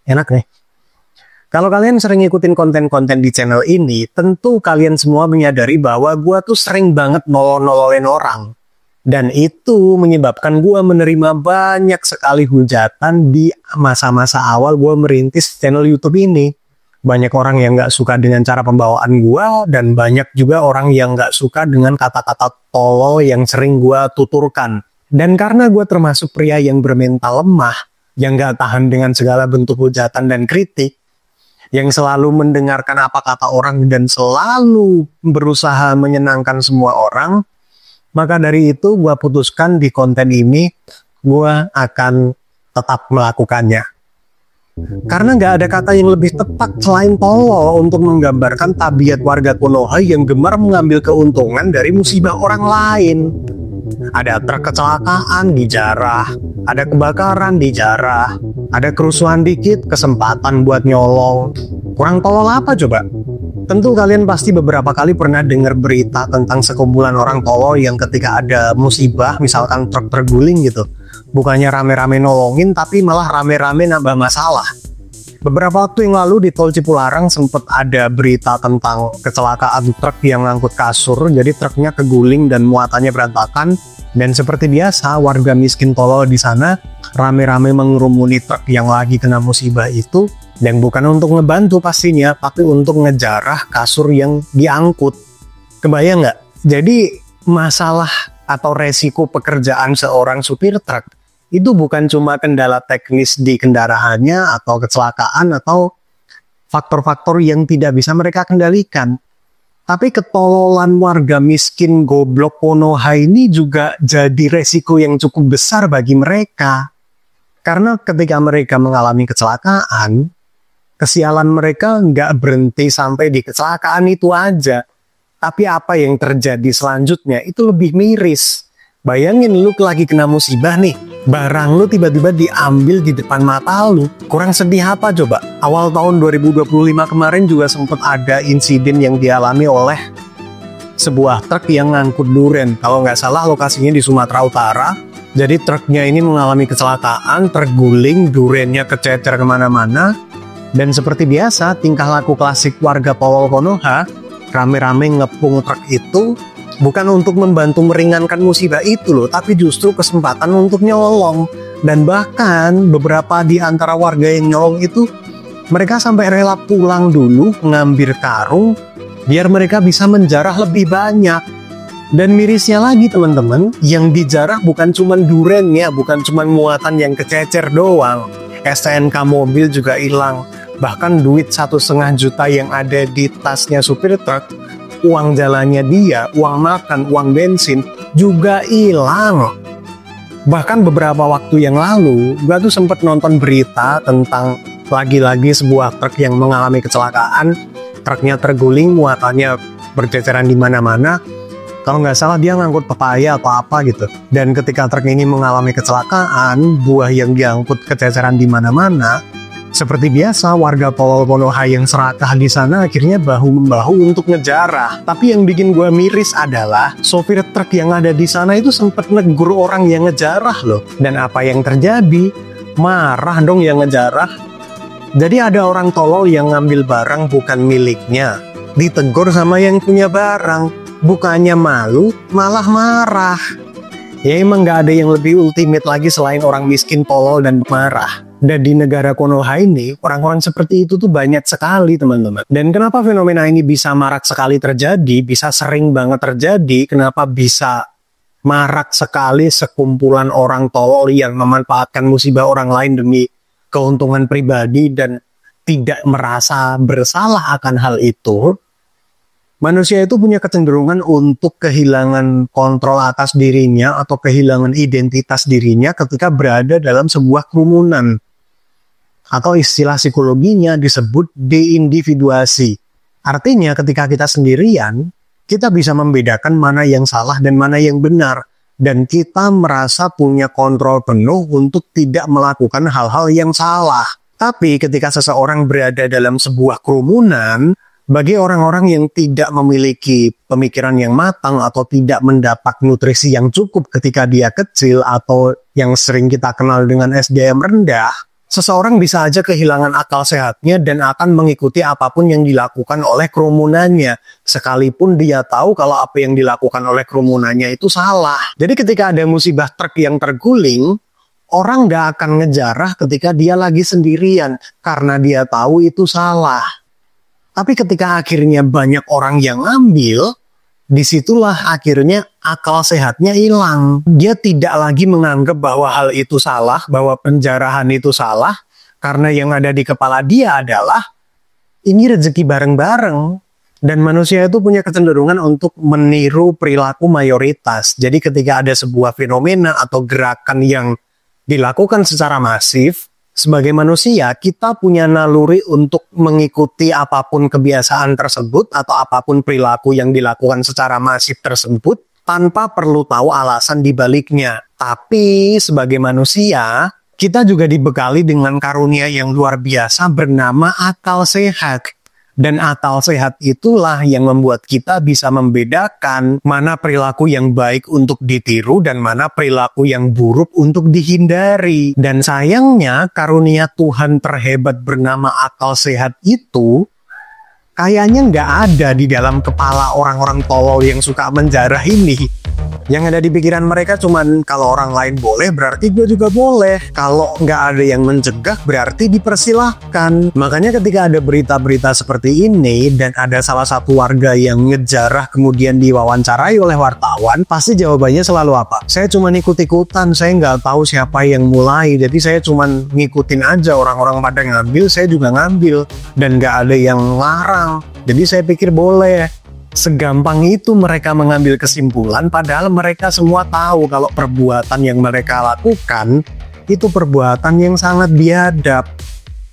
Enak nih. Kalau kalian sering ngikutin konten-konten di channel ini, tentu kalian semua menyadari bahwa gue tuh sering banget nolol-nololin orang. Dan itu menyebabkan gue menerima banyak sekali hujatan di masa-masa awal gue merintis channel YouTube ini. Banyak orang yang gak suka dengan cara pembawaan gue, dan banyak juga orang yang gak suka dengan kata-kata tolol yang sering gue tuturkan. Dan karena gue termasuk pria yang bermental lemah, yang gak tahan dengan segala bentuk hujatan dan kritik, yang selalu mendengarkan apa kata orang dan selalu berusaha menyenangkan semua orang, maka dari itu gue putuskan di konten ini gue akan tetap melakukannya. Karena gak ada kata yang lebih tepat selain tolol untuk menggambarkan tabiat warga Konoha yang gemar mengambil keuntungan dari musibah orang lain. Ada truk kecelakaan dijarah, ada kebakaran dijarah, ada kerusuhan dikit kesempatan buat nyolong. Kurang tolol apa coba? Tentu kalian pasti beberapa kali pernah dengar berita tentang sekumpulan orang tolol yang ketika ada musibah, misalkan truk terguling gitu, bukannya rame-rame nolongin tapi malah rame-rame nambah masalah. Beberapa waktu yang lalu di Tol Cipularang sempat ada berita tentang kecelakaan truk yang ngangkut kasur. Jadi truknya keguling dan muatannya berantakan. Dan seperti biasa warga miskin tolol di sana rame-rame mengerumuni truk yang lagi kena musibah itu. Dan bukan untuk ngebantu pastinya, tapi untuk ngejarah kasur yang diangkut. Kebayang nggak? Jadi masalah atau resiko pekerjaan seorang supir truk itu bukan cuma kendala teknis di kendaraannya atau kecelakaan atau faktor-faktor yang tidak bisa mereka kendalikan. Tapi ketololan warga miskin goblok Konoha ini juga jadi resiko yang cukup besar bagi mereka. Karena ketika mereka mengalami kecelakaan, kesialan mereka nggak berhenti sampai di kecelakaan itu aja. Tapi apa yang terjadi selanjutnya itu lebih miris. Bayangin lu lagi kena musibah nih, barang lu tiba-tiba diambil di depan mata lu. Kurang sedih apa coba? Awal tahun 2025 kemarin juga sempat ada insiden yang dialami oleh sebuah truk yang ngangkut duren. Kalau nggak salah lokasinya di Sumatera Utara. Jadi truknya ini mengalami kecelakaan, terguling, durennya kececer kemana-mana. Dan seperti biasa, tingkah laku klasik warga tolol Konoha, rame-rame ngepung truk itu bukan untuk membantu meringankan musibah itu loh, tapi justru kesempatan untuk nyolong. Dan bahkan beberapa di antara warga yang nyolong itu, mereka sampai rela pulang dulu ngambil karung biar mereka bisa menjarah lebih banyak. Dan mirisnya lagi teman-teman, yang dijarah bukan cuma durennya, bukan cuma muatan yang kececer doang. STNK mobil juga hilang. Bahkan duit 1,5 juta yang ada di tasnya supir truk, uang jalannya dia, uang makan, uang bensin juga hilang. Bahkan beberapa waktu yang lalu, gue tuh sempat nonton berita tentang lagi-lagi sebuah truk yang mengalami kecelakaan. Truknya terguling, muatannya berceceran di mana-mana. Kalau nggak salah dia ngangkut pepaya atau apa gitu. Dan ketika truk ini mengalami kecelakaan, buah yang diangkut kececeran di mana-mana. Seperti biasa, warga tolol Konoha yang serakah di sana akhirnya bahu-membahu untuk ngejarah. Tapi yang bikin gue miris adalah sopir truk yang ada di sana itu sempat negur orang yang ngejarah loh. Dan apa yang terjadi? Marah dong yang ngejarah. Jadi ada orang tolol yang ngambil barang bukan miliknya, ditegur sama yang punya barang. Bukannya malu, malah marah. Ya emang gak ada yang lebih ultimate lagi selain orang miskin tolol dan marah. Dan di negara Konoha ini, orang-orang seperti itu tuh banyak sekali teman-teman. Dan kenapa fenomena ini bisa marak sekali terjadi, bisa sering banget terjadi, kenapa bisa marak sekali sekumpulan orang tolol yang memanfaatkan musibah orang lain demi keuntungan pribadi dan tidak merasa bersalah akan hal itu. Manusia itu punya kecenderungan untuk kehilangan kontrol atas dirinya atau kehilangan identitas dirinya ketika berada dalam sebuah kerumunan. Atau istilah psikologinya disebut deindividuasi. Artinya ketika kita sendirian, kita bisa membedakan mana yang salah dan mana yang benar. Dan kita merasa punya kontrol penuh untuk tidak melakukan hal-hal yang salah. Tapi ketika seseorang berada dalam sebuah kerumunan, bagi orang-orang yang tidak memiliki pemikiran yang matang atau tidak mendapat nutrisi yang cukup ketika dia kecil atau yang sering kita kenal dengan SDM rendah, Seseorang bisa aja kehilangan akal sehatnya dan akan mengikuti apapun yang dilakukan oleh kerumunannya. Sekalipun dia tahu kalau apa yang dilakukan oleh kerumunannya itu salah. Jadi ketika ada musibah truk yang terguling, orang gak akan ngejarah ketika dia lagi sendirian. Karena dia tahu itu salah. Tapi ketika akhirnya banyak orang yang ngambil, disitulah akhirnya akal sehatnya hilang. Dia tidak lagi menganggap bahwa hal itu salah, bahwa penjarahan itu salah, karena yang ada di kepala dia adalah ini rezeki bareng-bareng. Dan manusia itu punya kecenderungan untuk meniru perilaku mayoritas. Jadi ketika ada sebuah fenomena atau gerakan yang dilakukan secara masif, sebagai manusia, kita punya naluri untuk mengikuti apapun kebiasaan tersebut atau apapun perilaku yang dilakukan secara masif tersebut tanpa perlu tahu alasan di baliknya. Tapi sebagai manusia, kita juga dibekali dengan karunia yang luar biasa bernama akal sehat. Dan akal sehat itulah yang membuat kita bisa membedakan mana perilaku yang baik untuk ditiru dan mana perilaku yang buruk untuk dihindari. Dan sayangnya karunia Tuhan terhebat bernama akal sehat itu kayaknya nggak ada di dalam kepala orang-orang tolol yang suka menjarah ini. Yang ada di pikiran mereka cuman kalau orang lain boleh berarti gue juga boleh. Kalau nggak ada yang mencegah berarti dipersilahkan. Makanya ketika ada berita-berita seperti ini dan ada salah satu warga yang ngejarah kemudian diwawancarai oleh wartawan, pasti jawabannya selalu apa? Saya cuma ikut-ikutan, saya nggak tahu siapa yang mulai. Jadi saya cuma ngikutin aja orang-orang pada ngambil, saya juga ngambil. Dan nggak ada yang larang. Jadi saya pikir boleh. Segampang itu mereka mengambil kesimpulan padahal mereka semua tahu kalau perbuatan yang mereka lakukan itu perbuatan yang sangat biadab.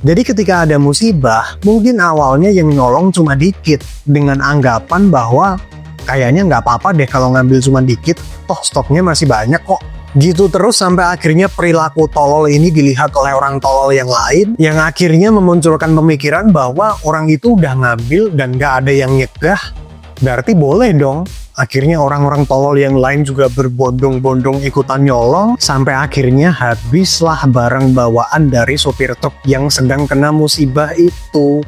Jadi ketika ada musibah, mungkin awalnya yang nolong cuma dikit dengan anggapan bahwa kayaknya nggak apa-apa deh kalau ngambil cuma dikit, toh stoknya masih banyak kok. Gitu terus sampai akhirnya perilaku tolol ini dilihat oleh orang tolol yang lain yang akhirnya memunculkan pemikiran bahwa orang itu udah ngambil dan nggak ada yang nyegah. Berarti boleh dong. Akhirnya orang-orang tolol yang lain juga berbondong-bondong ikutan nyolong sampai akhirnya habislah barang bawaan dari sopir truk yang sedang kena musibah itu.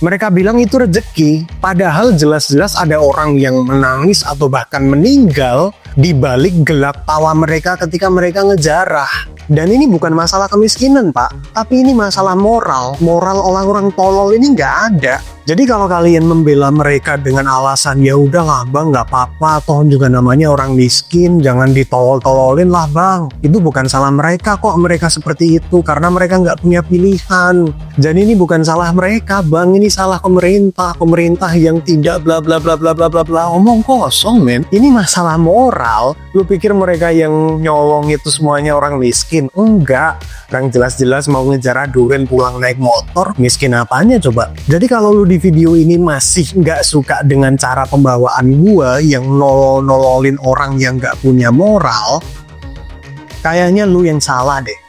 Mereka bilang itu rezeki, padahal jelas-jelas ada orang yang menangis atau bahkan meninggal di balik gelak tawa mereka ketika mereka ngejarah. Dan ini bukan masalah kemiskinan, Pak, tapi ini masalah moral. Moral orang-orang tolol ini nggak ada. Jadi kalau kalian membela mereka dengan alasan ya udahlah bang, nggak apa-apa, toh juga namanya orang miskin, jangan ditolol-tololin lah bang. Itu bukan salah mereka kok, mereka seperti itu karena mereka nggak punya pilihan. Jadi ini bukan salah mereka bang, ini salah pemerintah yang tidak bla bla bla bla bla bla bla. Omong kosong men. Ini masalah moral. Lu pikir mereka yang nyolong itu semuanya orang miskin? Enggak. Orang jelas-jelas mau ngejar duren pulang naik motor, miskin apanya coba? Jadi kalau lu di video ini masih nggak suka dengan cara pembawaan gua yang nololin orang yang nggak punya moral, kayaknya lu yang salah deh.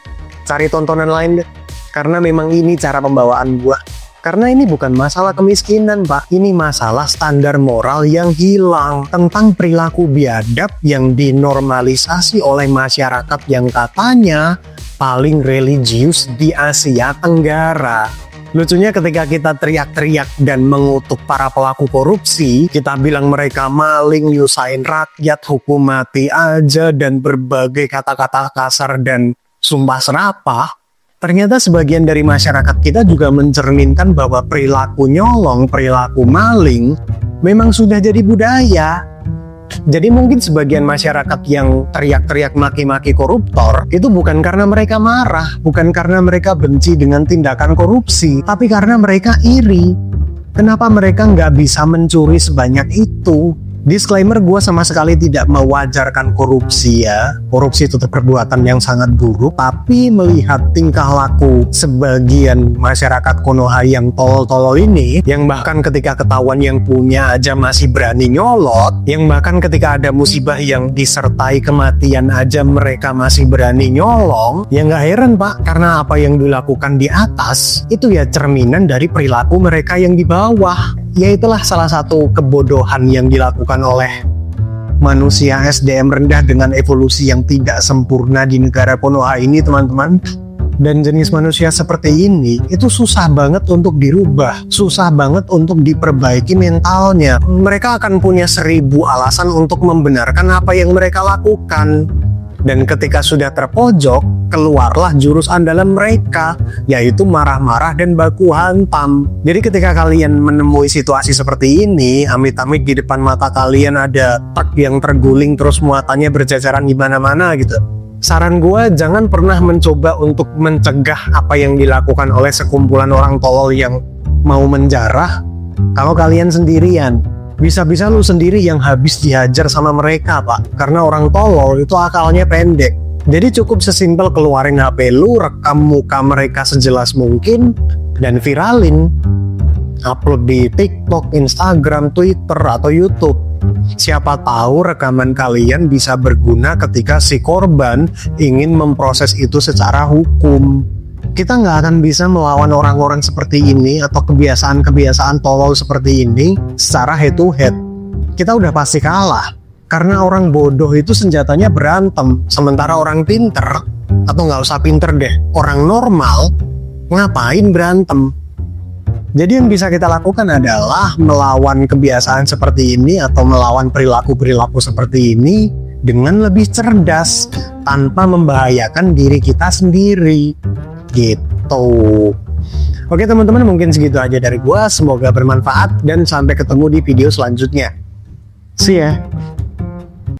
Cari tontonan lain deh. Karena memang ini cara pembawaan gua. Karena ini bukan masalah kemiskinan, Pak. Ini masalah standar moral yang hilang. Tentang perilaku biadab yang dinormalisasi oleh masyarakat yang katanya paling religius di Asia Tenggara. Lucunya ketika kita teriak-teriak dan mengutuk para pelaku korupsi, kita bilang mereka maling, nyusahin rakyat, hukum mati aja, dan berbagai kata-kata kasar dan sumpah serapah. Ternyata sebagian dari masyarakat kita juga mencerminkan bahwa perilaku nyolong, perilaku maling memang sudah jadi budaya. Jadi mungkin sebagian masyarakat yang teriak-teriak maki-maki koruptor itu bukan karena mereka marah, bukan karena mereka benci dengan tindakan korupsi, tapi karena mereka iri. Kenapa mereka nggak bisa mencuri sebanyak itu? Disclaimer, gue sama sekali tidak mewajarkan korupsi ya. Korupsi itu perbuatan yang sangat buruk. Tapi melihat tingkah laku sebagian masyarakat Konoha yang tolol-tolol ini, yang bahkan ketika ketahuan yang punya aja masih berani nyolot, yang bahkan ketika ada musibah yang disertai kematian aja mereka masih berani nyolong, ya nggak heran Pak, karena apa yang dilakukan di atas itu ya cerminan dari perilaku mereka yang di bawah. Ya itulah salah satu kebodohan yang dilakukan oleh manusia SDM rendah dengan evolusi yang tidak sempurna di negara Konoha ini, teman-teman. Dan jenis manusia seperti ini itu susah banget untuk dirubah, susah banget untuk diperbaiki mentalnya. Mereka akan punya 1000 alasan untuk membenarkan apa yang mereka lakukan. Dan ketika sudah terpojok, keluarlah jurus andalan mereka, yaitu marah-marah dan baku hantam. Jadi ketika kalian menemui situasi seperti ini, amit-amit di depan mata kalian ada truk yang terguling terus muatannya berjajaran di mana-mana gitu. Saran gue, jangan pernah mencoba untuk mencegah apa yang dilakukan oleh sekumpulan orang tolol yang mau menjarah kalau kalian sendirian. Bisa-bisa lu sendiri yang habis dihajar sama mereka, Pak. Karena orang tolol itu akalnya pendek. Jadi cukup sesimpel keluarin HP lu, rekam muka mereka sejelas mungkin, dan viralin. Upload di TikTok, Instagram, Twitter, atau YouTube. Siapa tahu rekaman kalian bisa berguna ketika si korban ingin memproses itu secara hukum. Kita nggak akan bisa melawan orang-orang seperti ini atau kebiasaan-kebiasaan tolol seperti ini secara head to head. Kita udah pasti kalah, karena orang bodoh itu senjatanya berantem, sementara orang pinter, atau nggak usah pinter deh, orang normal ngapain berantem. Jadi yang bisa kita lakukan adalah melawan kebiasaan seperti ini atau melawan perilaku-perilaku seperti ini dengan lebih cerdas tanpa membahayakan diri kita sendiri. Gitu. Oke teman-teman, mungkin segitu aja dari gua. Semoga bermanfaat dan sampai ketemu di video selanjutnya. See ya.